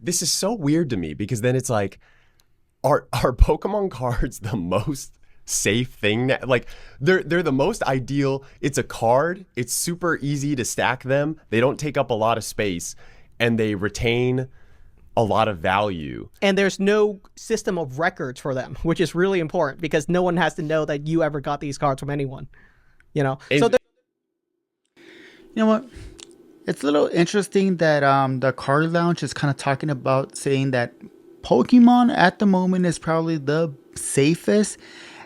this is so weird to me because then it's like, are Pokemon cards the most safe thing? Like they're the most ideal. It's a card. It's super easy to stack them. They don't take up a lot of space, and they retain a lot of value. And there's no system of records for them, which is really important because no one has to know that you ever got these cards from anyone. You know, And- so You know what? It's a little interesting that the card lounge is kind of talking about saying that Pokemon at the moment is probably the safest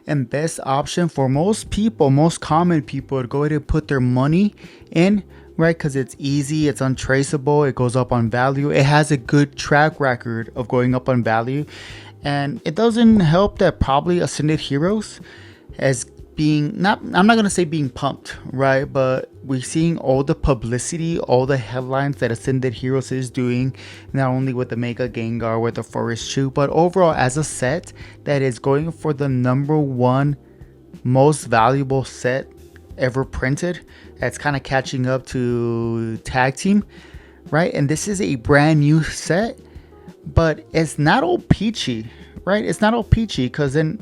and best option for most people, most common people, to go ahead and put their money in, right? Because it's easy, it's untraceable, it goes up on value, it has a good track record of going up on value, and it doesn't help that probably Ascended Heroes as being not, I'm not gonna say being pumped, right? But we're seeing all the publicity, all the headlines that Ascended Heroes is doing, not only with the Mega Gengar, with the Forest Chew, but overall as a set that is going for the #1 most valuable set ever printed. That's kind of catching up to Tag Team, right? And this is a brand new set, but it's not all peachy, right? It's not all peachy because then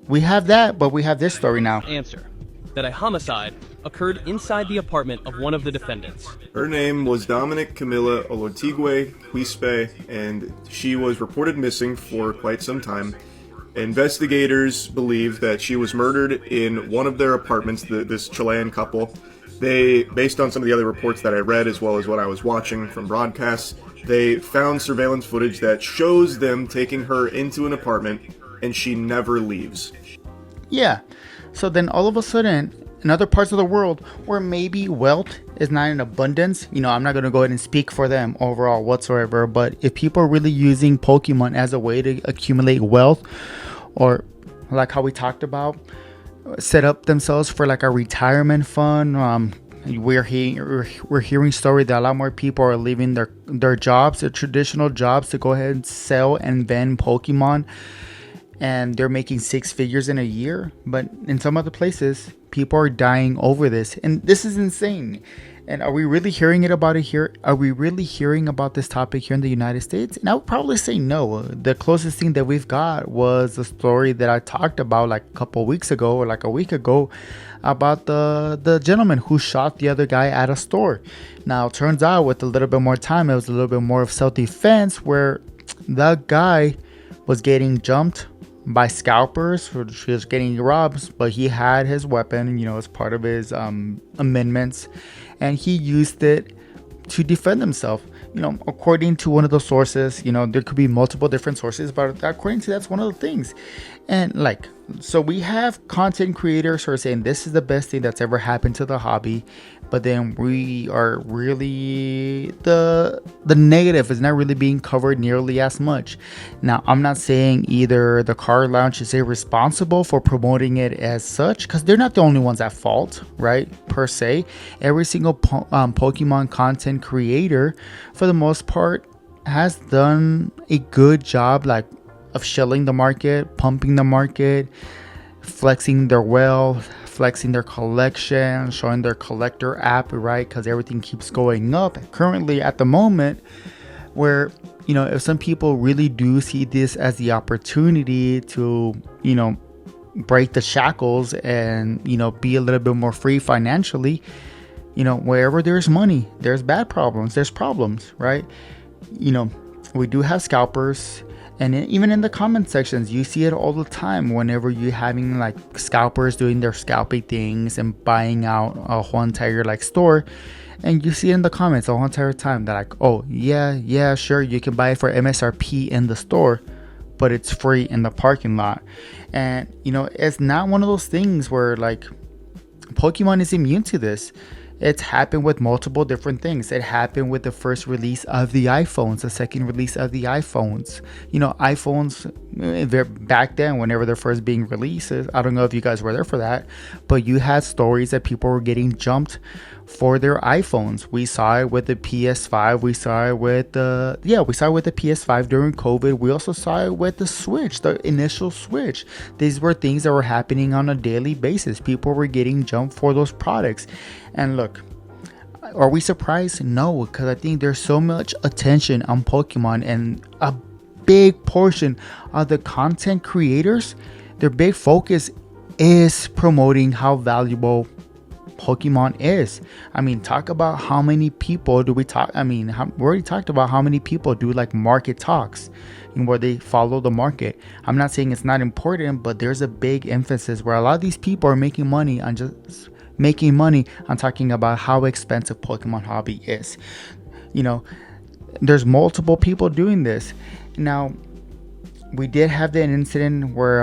we have that, but we have this story now. Answer: that a homicide occurred inside the apartment of one of the defendants. Her name was Dominic Camilla Olotigwe Quispe, and she was reported missing for quite some time. Investigators believe that she was murdered in one of their apartments, this Chilean couple. They, based on some of the other reports that I read, as well as what I was watching from broadcasts, they found surveillance footage that shows them taking her into an apartment, and she never leaves. Yeah. So then all of a sudden, in other parts of the world where maybe wealth is not in abundance, you know, I'm not going to go ahead and speak for them overall whatsoever, but if people are really using Pokemon as a way to accumulate wealth, or like how we talked about, set up themselves for like a retirement fund, we're hearing stories that a lot more people are leaving their jobs, their traditional jobs, to go ahead and sell and vend Pokemon, and they're making 6 figures in a year. But in some other places, people are dying over this, and this is insane. And are we really hearing about it here? Are we really hearing about this topic here in the United States? And I would probably say no. The closest thing that we've got was the story that I talked about like a couple weeks ago, or like a week ago, about the gentleman who shot the other guy at a store. Now, it turns out with a little bit more time, it was a little bit more of self-defense, where that guy was getting jumped by scalpers, she was getting robbed, but he had his weapon, you know, as part of his amendments, and he used it to defend himself. You know, according to one of the sources, you know, there could be multiple different sources, but according to that's one of the things. And like, so we have content creators who are saying this is the best thing that's ever happened to the hobby, but then we are really, the negative is not really being covered nearly as much. Now, I'm not saying either the card lounge is irresponsible for promoting it as such, because they're not the only ones at fault, right, per se. Every single Pokemon content creator, for the most part, has done a good job, like, of shelling the market, pumping the market, flexing their wealth, flexing their collection, showing their collector app, right? Because everything keeps going up currently at the moment, where, you know, if some people really do see this as the opportunity to, you know, break the shackles and, you know, be a little bit more free financially, you know, wherever there's money, there's bad problems, there's problems, right? You know, we do have scalpers. And even in the comment sections, you see it all the time whenever you're having like scalpers doing their scalping things and buying out a whole entire like store. And you see it in the comments the whole entire time. They're like, oh, yeah, sure, you can buy it for MSRP in the store, but it's free in the parking lot. And, you know, it's not one of those things where like Pokemon is immune to this. It's happened with multiple different things. It happened with the first release of the iPhones, the second release of the iPhones. You know, iPhones, back then, whenever they're first being released, I don't know if you guys were there for that, but you had stories that people were getting jumped for their iPhones. We saw it with the PS5. We saw it with the PS5 during COVID. We also saw it with the Switch, the initial Switch. These were things that were happening on a daily basis. People were getting jumped for those products. And look, Are we surprised? No, because I think there's so much attention on Pokemon, and a big portion of the content creators, their big focus is promoting how valuable Pokemon is. I mean, talk about how many people do we talk. I mean, we already talked about how many people do like market talks and where they follow the market. I'm not saying it's not important, but there's a big emphasis where a lot of these people are making money on talking about how expensive Pokemon hobby is. You know, there's multiple people doing this. Now, we did have an incident where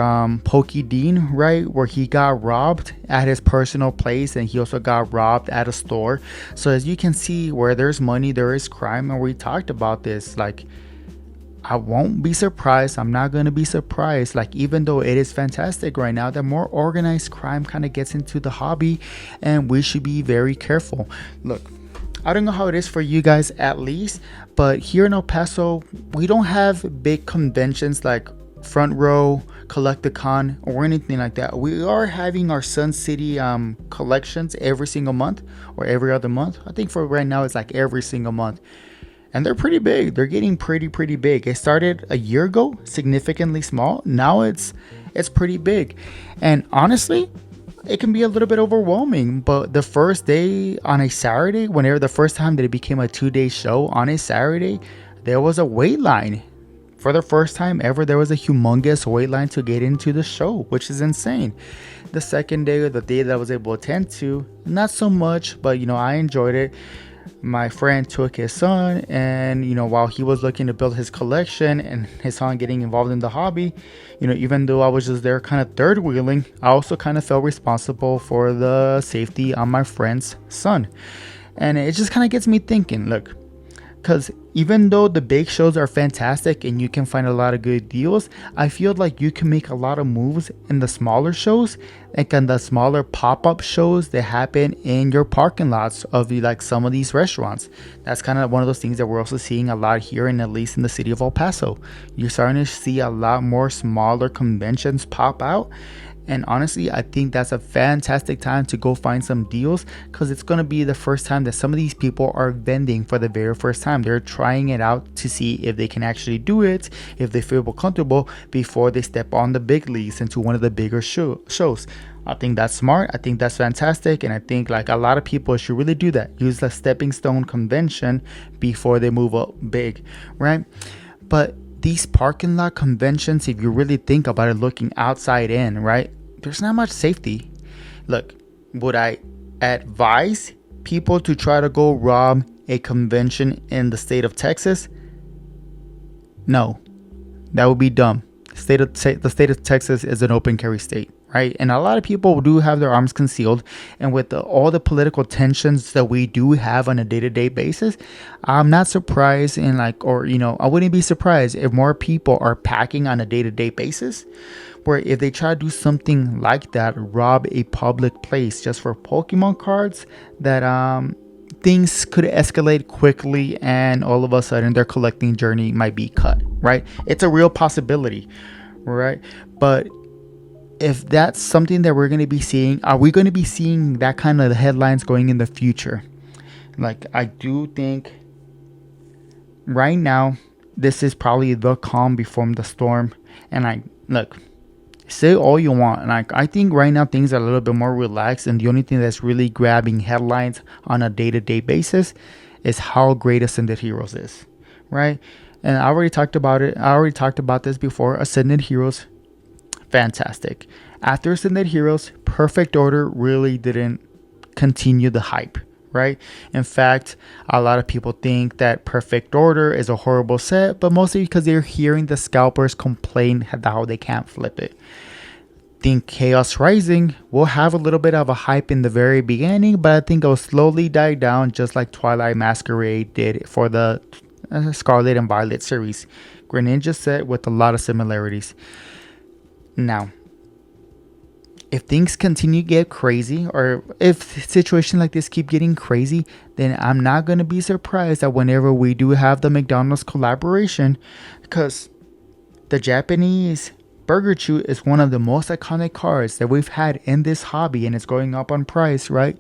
Dean, right, where he got robbed at his personal place, and he also got robbed at a store. So as you can see, where there's money, there is crime, and we talked about this. Like, I won't be surprised. I'm not going to be surprised. Like, even though it is fantastic right now, that more organized crime kind of gets into the hobby, and we should be very careful. Look, I don't know how it is for you guys at least, but here in El Paso, we don't have big conventions like Front Row, Collecticon, or anything like that. We are having our Sun City collections every single month or every other month. I think for right now, it's like every single month. And they're pretty big. They're getting pretty big. It started a year ago, significantly small. Now it's pretty big. And honestly, it can be a little bit overwhelming, but the first day on a Saturday, whenever the first time that it became a 2-day show on a Saturday, there was a wait line. For the first time ever, there was a humongous wait line to get into the show, which is insane. The second day, or the day that I was able to attend to, not so much, but I enjoyed it. My friend took his son, and while he was looking to build his collection and his son getting involved in the hobby, even though I was just there kind of third wheeling, I also kind of felt responsible for the safety on my friend's son. And it just kind of gets me thinking, look, because even though the big shows are fantastic and you can find a lot of good deals, I feel like you can make a lot of moves in the smaller shows, like in the smaller pop-up shows that happen in your parking lots of like some of these restaurants. That's kind of one of those things that we're also seeing a lot here, and at least in the city of El Paso. You're starting to see a lot more smaller conventions pop out. And honestly, I think that's a fantastic time to go find some deals, because it's going to be the first time that some of these people are vending for the very first time. They're trying it out to see if they can actually do it, if they feel more comfortable before they step on the big leagues into one of the bigger shows. I think that's smart. I think that's fantastic. And I think like a lot of people should really do that. Use the stepping stone convention before they move up big, right? But these parking lot conventions, if you really think about it, looking outside in, right? There's not much safety. Look, would I advise people to try to go rob a convention in the state of Texas? No, that would be dumb. The state of Texas is an open carry state, right? And a lot of people do have their arms concealed. And with all the political tensions that we do have on a day-to-day basis, I'm not surprised I wouldn't be surprised if more people are packing on a day-to-day basis, where if they try to do something like that, rob a public place just for Pokemon cards, that things could escalate quickly, and all of a sudden their collecting journey might be cut, right? It's a real possibility, right? But if that's something that we're going to be seeing, are we going to be seeing that kind of headlines going in the future? Like, I do think right now, this is probably the calm before the storm. And look, say all you want, and I think right now things are a little bit more relaxed, and the only thing that's really grabbing headlines on a day-to-day basis is how great Ascended Heroes is, right? And I already talked about it. I already talked about this before. Ascended Heroes, fantastic. After Ascended Heroes, Perfect Order really didn't continue the hype, right? In fact, a lot of people think that Perfect Order is a horrible set, but mostly because they're hearing the scalpers complain how they can't flip it. Think Chaos Rising will have a little bit of a hype in the very beginning, but I think it will slowly die down, just like Twilight Masquerade did for the Scarlet and Violet series. Greninja set with a lot of similarities. Now, if things continue to get crazy, or if situations like this keep getting crazy, then I'm not going to be surprised that whenever we do have the McDonald's collaboration, because the Japanese Burger Chew is one of the most iconic cards that we've had in this hobby, and it's going up on price, right?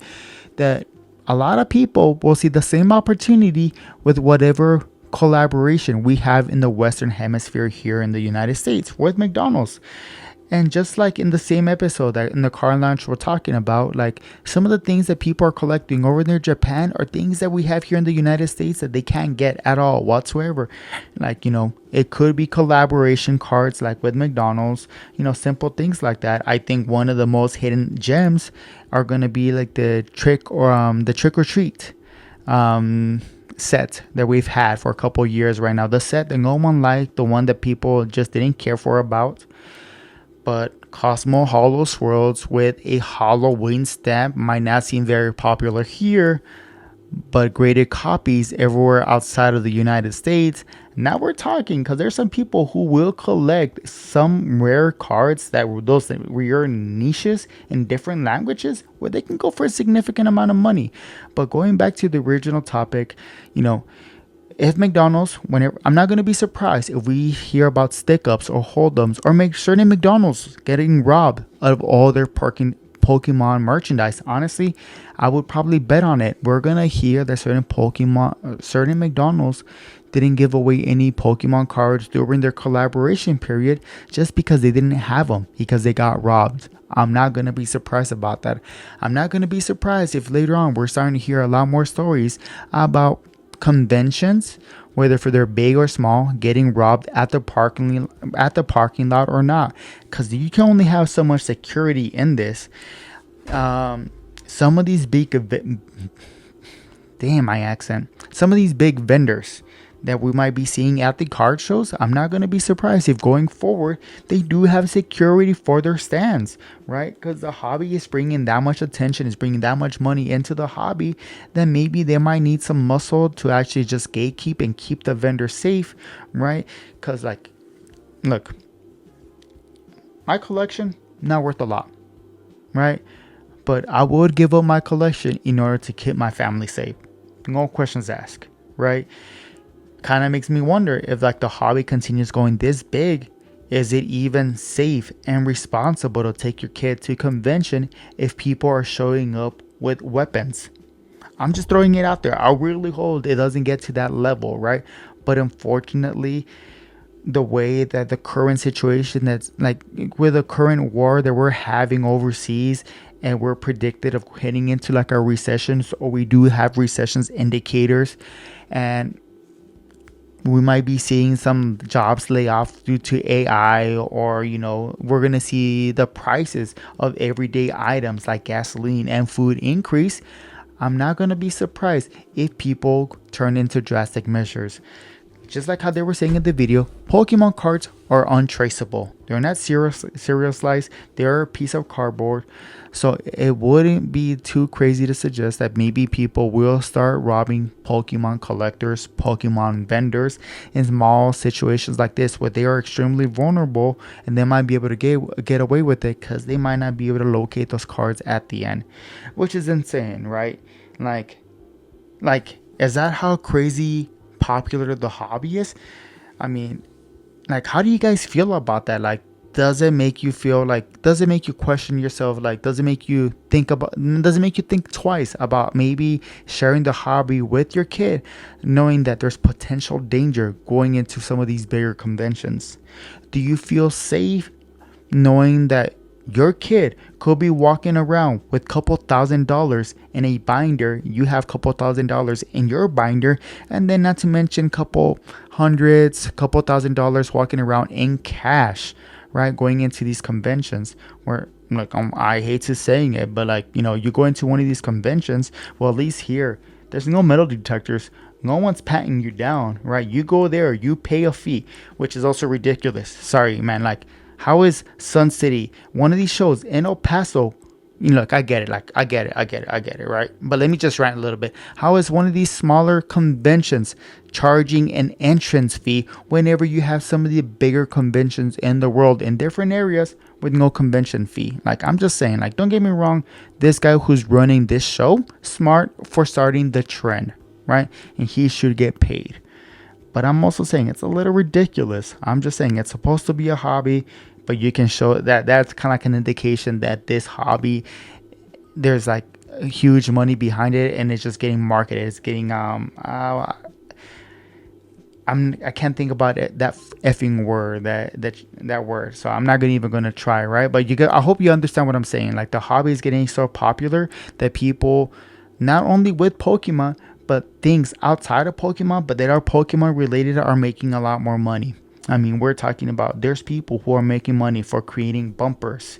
That a lot of people will see the same opportunity with whatever collaboration we have in the Western Hemisphere here in the United States with McDonald's. And just like in the same episode that in the car lounge we're talking about, like some of the things that people are collecting over there in Japan are things that we have here in the United States that they can't get at all whatsoever. Like, it could be collaboration cards like with McDonald's, simple things like that. I think one of the most hidden gems are going to be like the trick or treat set that we've had for a couple years right now. The set that no one liked, the one that people just didn't care for about. But Cosmo Hollow Swirls with a Halloween stamp might not seem very popular here, but graded copies everywhere outside of the United States. Now we're talking, because there's some people who will collect some rare cards that were those rare niches in different languages where they can go for a significant amount of money. But going back to the original topic, if McDonald's, whenever, I'm not going to be surprised if we hear about stick-ups or hold-ups or make certain McDonald's getting robbed of all their Pokemon merchandise. Honestly, I would probably bet on it. We're going to hear that certain McDonald's didn't give away any Pokemon cards during their collaboration period just because they didn't have them, because they got robbed. I'm not going to be surprised about that. I'm not going to be surprised if later on we're starting to hear a lot more stories about conventions, whether for they're big or small, getting robbed at the parking lot or not, because you can only have so much security in this. Some of these big some of these big vendors that we might be seeing at the card shows, I'm not going to be surprised if going forward they do have security for their stands, right? Because the hobby is bringing that much attention, is bringing that much money into the hobby, then maybe they might need some muscle to actually just gatekeep and keep the vendor safe, right? Because look, my collection not worth a lot, right? But I would give up my collection in order to keep my family safe. No questions asked, right? Kind of makes me wonder if the hobby continues going this big, is it even safe and responsible to take your kid to a convention if people are showing up with weapons? I'm just throwing it out there. I really hope it doesn't get to that level, right? But unfortunately, the way that the current situation that's with the current war that we're having overseas, and we're predicted of heading into a recession, or we do have recessions indicators, and we might be seeing some jobs lay off due to AI, or we're going to see the prices of everyday items like gasoline and food increase. I'm not going to be surprised if people turn into drastic measures. Just like how they were saying in the video, Pokemon cards are untraceable. They're not serialized. They're a piece of cardboard. So it wouldn't be too crazy to suggest that maybe people will start robbing Pokemon collectors, Pokemon vendors in small situations like this where they are extremely vulnerable, and they might be able to get away with it because they might not be able to locate those cards at the end, which is insane, right? Is that how crazy popular the hobby is? I mean, how do you guys feel about that? Does it make you feel does it make you question yourself? Does it make you think twice about maybe sharing the hobby with your kid, knowing that there's potential danger going into some of these bigger conventions? Do you feel safe knowing that your kid could be walking around with couple $1,000s in a binder? You have couple $1,000s in your binder, and then not to mention couple hundreds, couple $1,000s walking around in cash, right? Going into these conventions where, I hate to saying it, but you go into one of these conventions, well, at least here, there's no metal detectors. No one's patting you down, right? You go there, you pay a fee, which is also ridiculous. Sorry, man. How is Sun City, one of these shows in El Paso? I get it. I get it, right? But let me just rant a little bit. How is one of these smaller conventions charging an entrance fee whenever you have some of the bigger conventions in the world in different areas with no convention fee? I'm just saying, don't get me wrong. This guy who's running this show, smart for starting the trend, right? And he should get paid. But I'm also saying it's a little ridiculous. I'm just saying it's supposed to be a hobby, but you can show that that's kind of an indication that this hobby, there's huge money behind it, and it's just getting marketed. It's getting I can't think about it, that effing word, that word. So I'm not even gonna try, right? But I hope you understand what I'm saying. Like, the hobby is getting so popular that people, not only with Pokemon, but things outside of Pokemon, but that are Pokemon related, are making a lot more money. I mean, we're talking about, there's people who are making money for creating bumpers,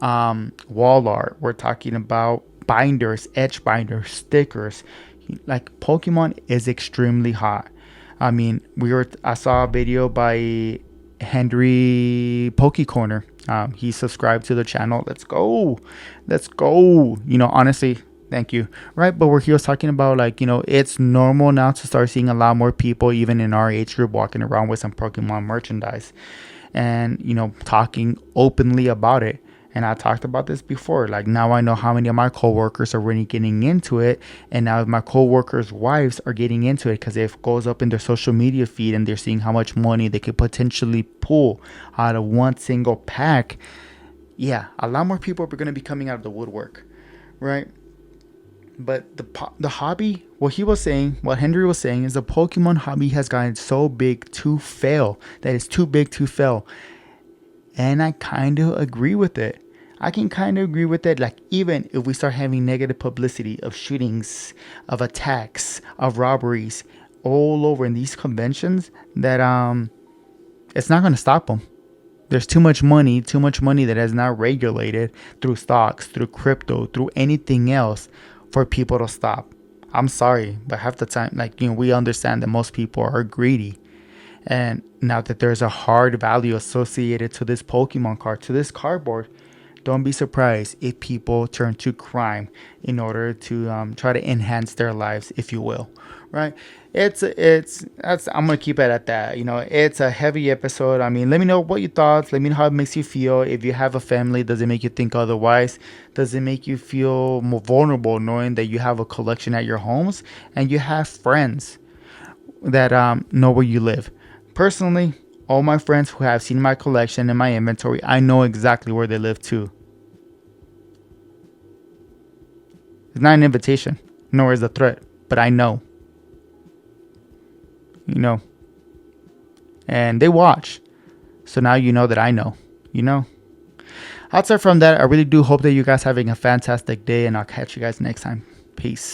wall art. We're talking about binders, edge binders, stickers. Like, Pokemon is extremely hot. I mean, I saw a video by Henry Poke Corner. He subscribed to the channel. Let's go. Honestly, thank you. Right. But where he was talking about, like, it's normal now to start seeing a lot more people, even in our age group, walking around with some Pokemon merchandise and, talking openly about it. And I talked about this before. Like, now I know how many of my coworkers are really getting into it. And now my coworkers' wives are getting into it because it goes up in their social media feed and they're seeing how much money they could potentially pull out of one single pack. Yeah, a lot more people are going to be coming out of the woodwork, right? But the hobby, what Henry was saying is the Pokemon hobby has gotten so big to fail, that it's too big to fail. And I kind of agree with it. I can kind of agree with it. Like, even if we start having negative publicity of shootings, of attacks, of robberies all over in these conventions, that it's not going to stop them. There's too much money that is not regulated through stocks, through crypto, through anything else for people to stop. I'm sorry, but half the time, like, we understand that most people are greedy. And now that there's a hard value associated to this Pokemon card, to this cardboard, don't be surprised if people turn to crime in order to try to enhance their lives, if you will, right? I'm gonna keep it at that. It's a heavy episode. I mean, let me know what your thoughts. Let me know how it makes you feel. If you have a family, does it make you think otherwise? Does it make you feel more vulnerable knowing that you have a collection at your homes and you have friends that know where you live? Personally, all my friends who have seen my collection and my inventory, I know exactly where they live too. It's not an invitation, nor is a threat, but I know. And they watch. So now you know that I know. Outside from that, I really do hope that you guys having a fantastic day, and I'll catch you guys next time. Peace.